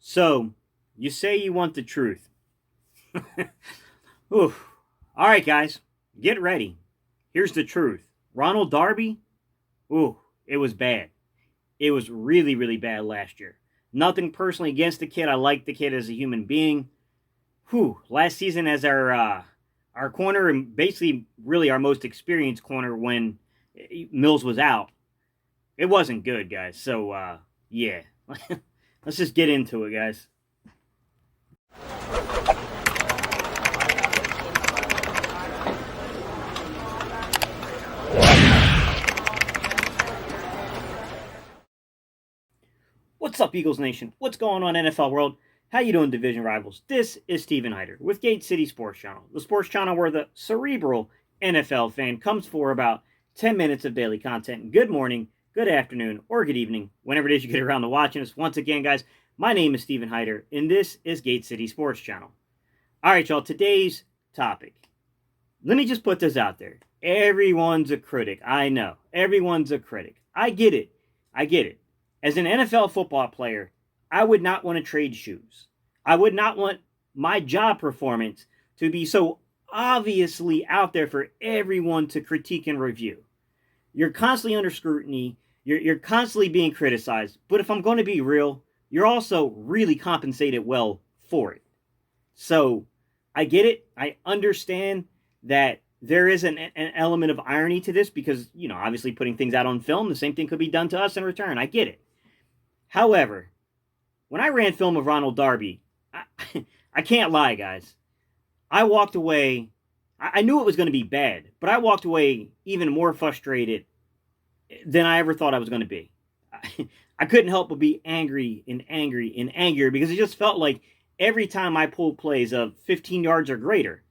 So, you say you want the truth. Oof. All right, guys, get ready. Here's the truth. Ronald Darby, ooh, it was bad. It was really, really bad last year. Nothing personally against the kid. I like the kid as a human being. Whew. Last season as our corner and basically really our most experienced corner when Mills was out, it wasn't good, guys. So yeah, let's just get into it, guys. What's up, Eagles Nation? What's going on, NFL world? How you doing, division rivals? This is Steven Hyder with Gate City Sports Channel, the sports channel where the cerebral NFL fan comes for about 10 minutes of daily content. Good morning, good afternoon, or good evening, whenever it is you get around to watching us. Once again, guys, my name is Steven Hyder, and this is Gate City Sports Channel. All right, y'all, today's topic. Let me just put this out there. Everyone's a critic. I know. Everyone's a critic. I get it. I get it. As an NFL football player, I would not want to trade shoes. I would not want my job performance to be so obviously out there for everyone to critique and review. You're constantly under scrutiny. You're constantly being criticized. But if I'm going to be real, you're also really compensated well for it. So I get it. I understand that there is an element of irony to this because, obviously putting things out on film, the same thing could be done to us in return. I get it. However, when I ran film of Ronald Darby, I can't lie, guys. I walked away. I knew it was going to be bad, but I walked away even more frustrated than I ever thought I was going to be. I couldn't help but be angry and angry and angrier because it just felt like every time I pulled plays of 15 yards or greater,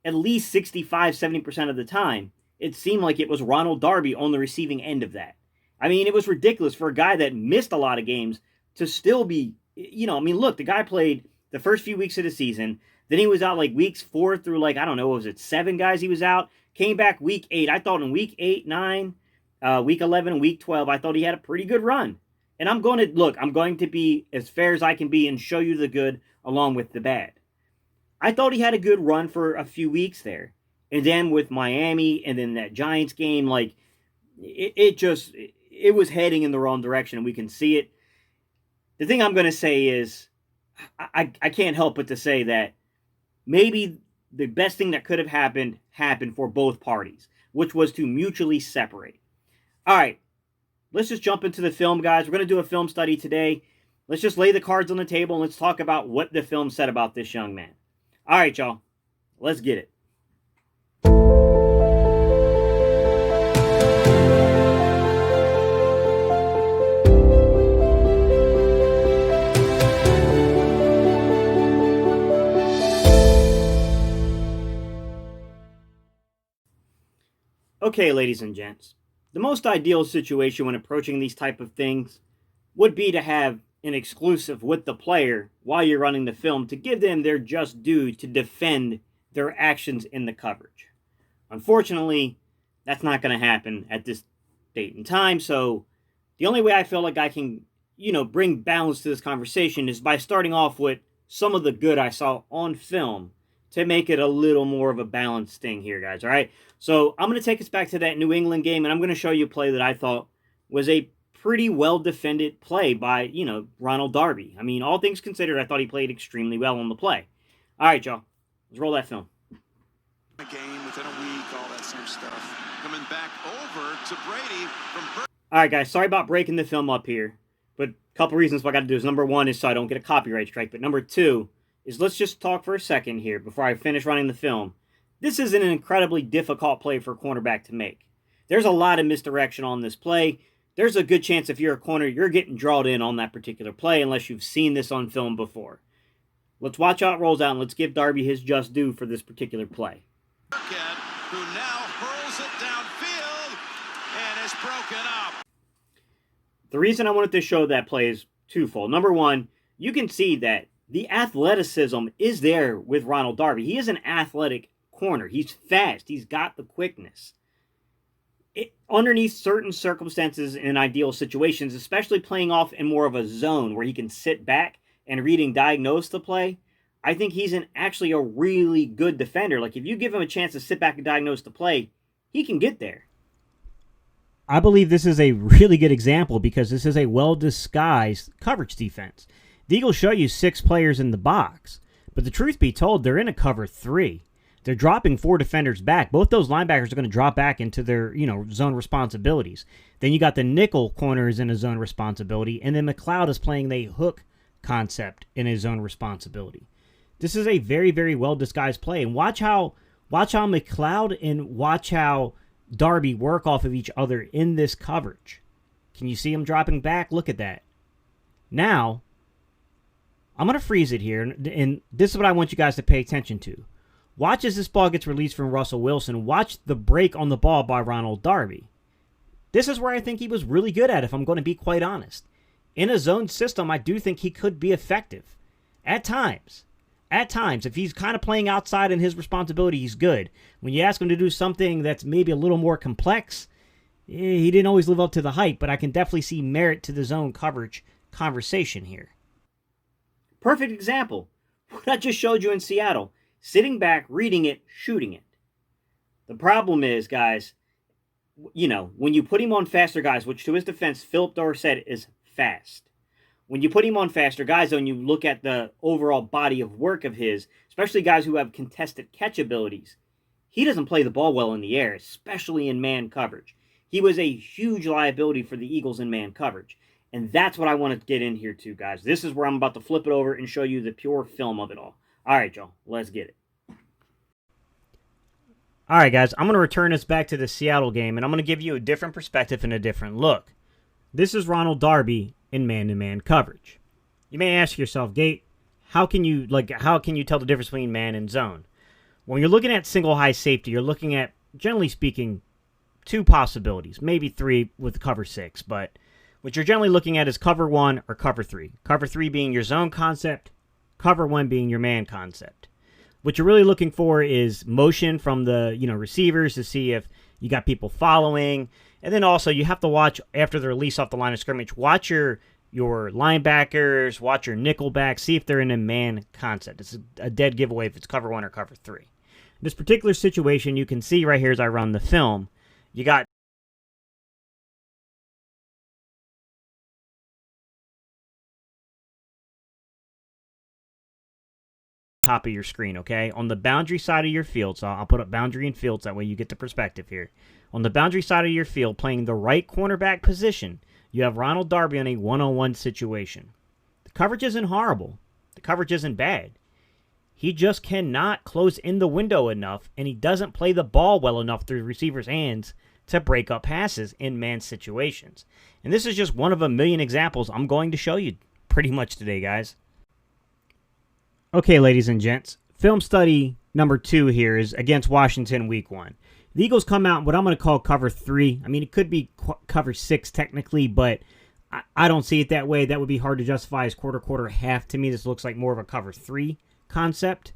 at least 65, 70% of the time, it seemed like it was Ronald Darby on the receiving end of that. I mean, it was ridiculous for a guy that missed a lot of games to still be, look, the guy played the first few weeks of the season. Then he was out like weeks 4 through I don't know, was it 7 guys he was out? Came back week 8. I thought in week 8, 9, week 11, and week 12, I thought he had a pretty good run. And I'm going to be as fair as I can be and show you the good along with the bad. I thought he had a good run for a few weeks there. And then with Miami and then that Giants game, it was heading in the wrong direction, and we can see it. The thing I'm going to say is I can't help but to say that maybe the best thing that could have happened for both parties, which was to mutually separate. All right, let's just jump into the film, guys. We're going to do a film study today. Let's just lay the cards on the table, and let's talk about what the film said about this young man. All right, y'all. Let's get it. Okay, ladies and gents. The most ideal situation when approaching these type of things would be to have an exclusive with the player while you're running the film to give them their just due to defend their actions in the coverage. Unfortunately, that's not going to happen at this date and time, so the only way I feel like I can, bring balance to this conversation is by starting off with some of the good I saw on film to make it a little more of a balanced thing here, guys, all right? So I'm going to take us back to that New England game, and I'm going to show you a play that I thought was a pretty well-defended play by, Ronald Darby. I mean, all things considered, I thought he played extremely well on the play. All right, y'all. Let's roll that film. A game within a week, all that same stuff. Coming back over to Brady from... All right, guys. Sorry about breaking the film up here, but a couple reasons what I got to do is number one is so I don't get a copyright strike, but number two is let's just talk for a second here before I finish running the film. This is an incredibly difficult play for a cornerback to make. There's a lot of misdirection on this play. There's a good chance if you're a corner, you're getting drawn in on that particular play unless you've seen this on film before. Let's watch how it rolls out and let's give Darby his just due for this particular play. Who now hurls it downfield and is broken up. The reason I wanted to show that play is twofold. Number one, you can see that the athleticism is there with Ronald Darby. He is an athletic corner. He's fast. He's got the quickness. Underneath certain circumstances in ideal situations, especially playing off in more of a zone where he can sit back and reading diagnosed the play, I think he's actually a really good defender. Like, if you give him a chance to sit back and diagnose the play, he can get there. I believe this is a really good example because this is a well-disguised coverage defense. The Eagles show you 6 players in the box, but the truth be told, they're in a cover 3. They're dropping 4 defenders back. Both those linebackers are going to drop back into their, zone responsibilities. Then you got the nickel corners in a zone responsibility, and then McLeod is playing the hook concept in a zone responsibility. This is a very, very well-disguised play, and watch how McLeod and watch how Darby work off of each other in this coverage. Can you see him dropping back? Look at that. Now, I'm going to freeze it here, and this is what I want you guys to pay attention to. Watch as this ball gets released from Russell Wilson. Watch the break on the ball by Ronald Darby. This is where I think he was really good at, if I'm going to be quite honest. In a zone system, I do think he could be effective. At times. If he's kind of playing outside in his responsibility, he's good. When you ask him to do something that's maybe a little more complex, he didn't always live up to the hype, but I can definitely see merit to the zone coverage conversation here. Perfect example. What I just showed you in Seattle. Sitting back, reading it, shooting it. The problem is, guys, when you put him on faster guys, which to his defense, Philip Dorsett is fast. When you put him on faster guys, though, and you look at the overall body of work of his, especially guys who have contested catch abilities, he doesn't play the ball well in the air, especially in man coverage. He was a huge liability for the Eagles in man coverage. And that's what I want to get in here too, guys. This is where I'm about to flip it over and show you the pure film of it all. All right, y'all, let's get it. All right, guys, I'm going to return us back to the Seattle game, and I'm going to give you a different perspective and a different look. This is Ronald Darby in man-to-man coverage. You may ask yourself, Gate, how can you tell the difference between man and zone? When you're looking at single high safety, you're looking at, generally speaking, 2 possibilities, maybe 3 with cover 6, but what you're generally looking at is cover 1 or cover 3. Cover 3 being your zone concept, cover 1 being your man concept. What you're really looking for is motion from the receivers to see if you got people following. And then also you have to watch after the release off the line of scrimmage. Watch your linebackers, watch your nickel back, see if they're in a man concept. It's a dead giveaway if it's cover 1 or cover 3. In this particular situation, you can see right here as I run the film, you got top of your screen, okay? On the boundary side of your field, so I'll put up boundary and fields, that way you get the perspective here. On the boundary side of your field, playing the right cornerback position, you have Ronald Darby on a one-on-one situation. The coverage isn't horrible. The coverage isn't bad. He just cannot close in the window enough, and he doesn't play the ball well enough through the receiver's hands to break up passes in man situations. And this is just one of a million examples I'm going to show you pretty much today, guys. Okay, ladies and gents, film study number 2 here is against Washington week 1. The Eagles come out in what I'm going to call cover 3. I mean, it could be cover 6 technically, but I don't see it that way. That would be hard to justify as quarter, half. To me, this looks like more of a cover 3 concept.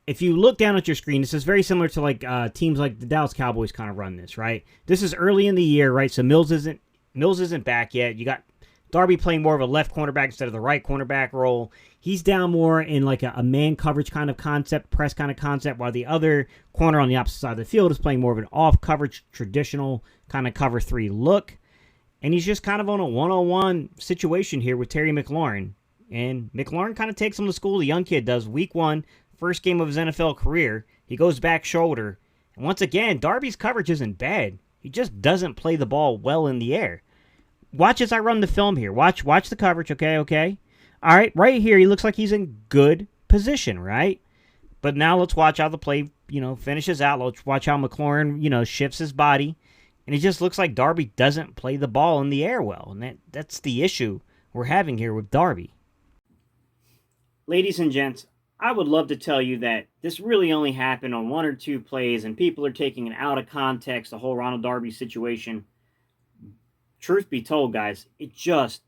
If you look down at your screen, this is very similar to teams like the Dallas Cowboys kind of run this, right? This is early in the year, right? So Mills isn't back yet. You got Darby playing more of a left cornerback instead of the right cornerback role. He's down more in like a man coverage kind of concept, press kind of concept, while the other corner on the opposite side of the field is playing more of an off coverage, traditional kind of cover 3 look. And he's just kind of on a one-on-one situation here with Terry McLaurin. And McLaurin kind of takes him to school. The young kid does. Week 1, first game of his NFL career. He goes back shoulder. And once again, Darby's coverage isn't bad. He just doesn't play the ball well in the air. Watch as I run the film here. Watch the coverage, okay? All right, right here, he looks like he's in good position, right? But now let's watch how the play, finishes out. Let's watch how McLaurin, shifts his body. And it just looks like Darby doesn't play the ball in the air well. And that's the issue we're having here with Darby. Ladies and gents, I would love to tell you that this really only happened on 1 or 2 plays and people are taking it out of context, the whole Ronald Darby situation. Truth be told, guys, it just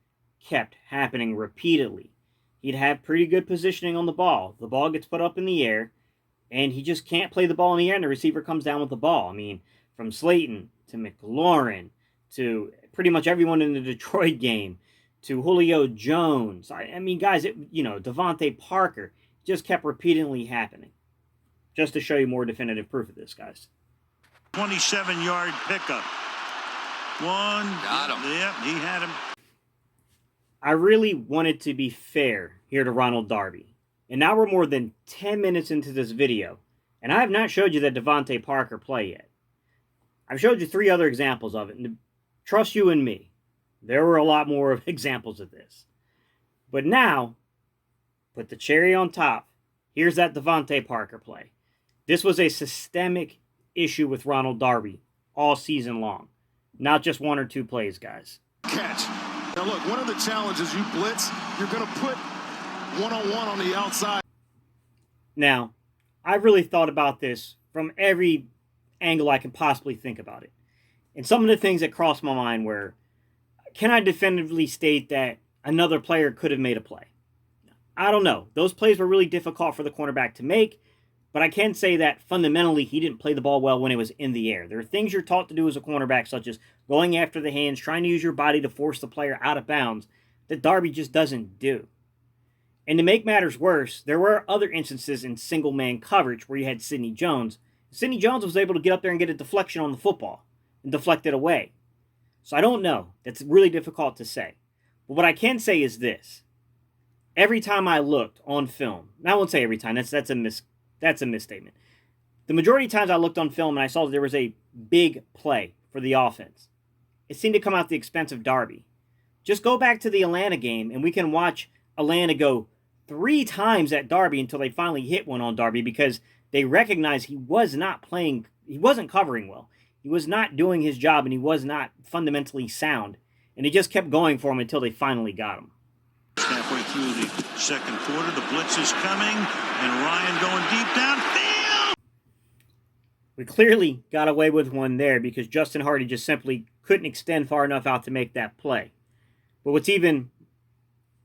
kept happening repeatedly. He'd have pretty good positioning on the ball. The ball gets put up in the air, and he just can't play the ball in the air, and the receiver comes down with the ball. I mean, from Slayton to McLaurin to pretty much everyone in the Detroit game to Julio Jones. I mean, guys, Devontae Parker just kept repeatedly happening. Just to show you more definitive proof of this, guys. 27-yard pickup. One. Got him. Yep, he had him. I really wanted to be fair here to Ronald Darby. And now we're more than 10 minutes into this video, and I have not showed you that Devontae Parker play yet. I've showed you 3 other examples of it, and trust you and me, there were a lot more examples of this. But now, put the cherry on top, here's that Devontae Parker play. This was a systemic issue with Ronald Darby all season long. Not just 1 or 2 plays, guys. Catch. Now look, one of the challenges you blitz, you're going to put one-on-one on the outside. Now, I've really thought about this from every angle I can possibly think about it. And some of the things that crossed my mind were, can I definitively state that another player could have made a play? I don't know. Those plays were really difficult for the cornerback to make, but I can say that fundamentally he didn't play the ball well when it was in the air. There are things you're taught to do as a cornerback, such as going after the hands, trying to use your body to force the player out of bounds, that Darby just doesn't do. And to make matters worse, there were other instances in single-man coverage where you had Sidney Jones. Sidney Jones was able to get up there and get a deflection on the football and deflect it away. So I don't know. That's really difficult to say. But what I can say is this. Every time I looked on film, and I won't say every time, that's a misstatement. The majority of times I looked on film and I saw that there was a big play for the offense. It seemed to come out at the expense of Darby. Just go back to the Atlanta game and we can watch Atlanta go 3 times at Darby until they finally hit one on Darby because they recognized he wasn't covering well. He was not doing his job and he was not fundamentally sound. And he just kept going for him until they finally got him. Halfway through the second quarter, the blitz is coming, and Ryan going deep downfield. We clearly got away with one there because Justin Hardy just simply couldn't extend far enough out to make that play. But what's even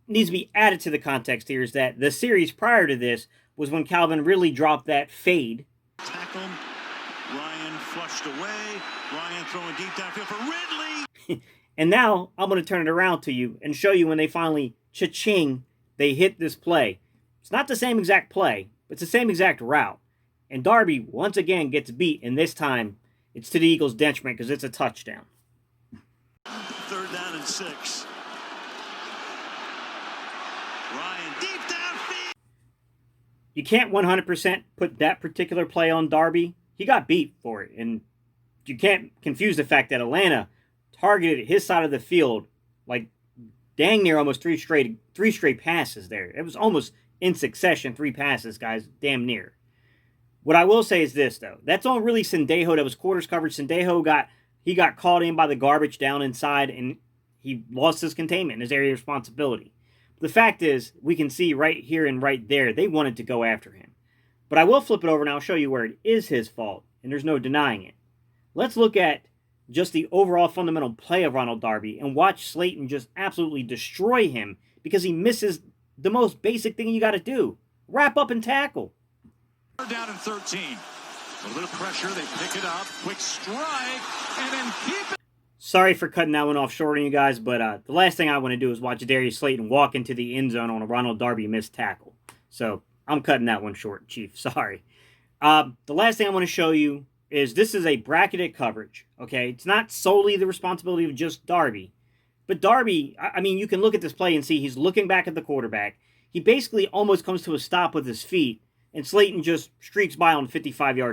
needs to be added to the context here is that the series prior to this was when Calvin really dropped that fade. Tackle. Ryan flushed away. Ryan throwing deep downfield for Ridley. And now I'm going to turn it around to you and show you when they finally, cha-ching, they hit this play. It's not the same exact play, but it's the same exact route. And Darby, once again, gets beat, and this time it's to the Eagles' detriment because it's a touchdown. 3rd down and 6. Ryan deep downfield. You can't 100% put that particular play on Darby. He got beat for it, and you can't confuse the fact that Atlanta targeted his side of the field like dang near almost three straight passes there. It was almost in succession, 3 passes, guys, damn near. What I will say is this, though. That's on really Sendejo. That was quarters coverage. Sendejo got caught in by the garbage down inside, and he lost his containment, his area of responsibility. The fact is, we can see right here and right there, they wanted to go after him. But I will flip it over and I'll show you where it is his fault, and there's no denying it. Let's look at just the overall fundamental play of Ronald Darby and watch Slayton just absolutely destroy him because he misses the most basic thing you got to do. Wrap up and tackle. Down in 13. A little bit of pressure. They pick it up. Quick strike. And then keep it. Sorry for cutting that one off short on you guys, but the last thing I want to do is watch Darius Slayton walk into the end zone on a Ronald Darby missed tackle. So I'm cutting that one short, Chief. Sorry. The last thing I want to show you is this is a bracketed coverage, okay? It's not solely the responsibility of just Darby. But Darby, I mean, you can look at this play and see he's looking back at the quarterback. He basically almost comes to a stop with his feet, and Slayton just streaks by on 55-yard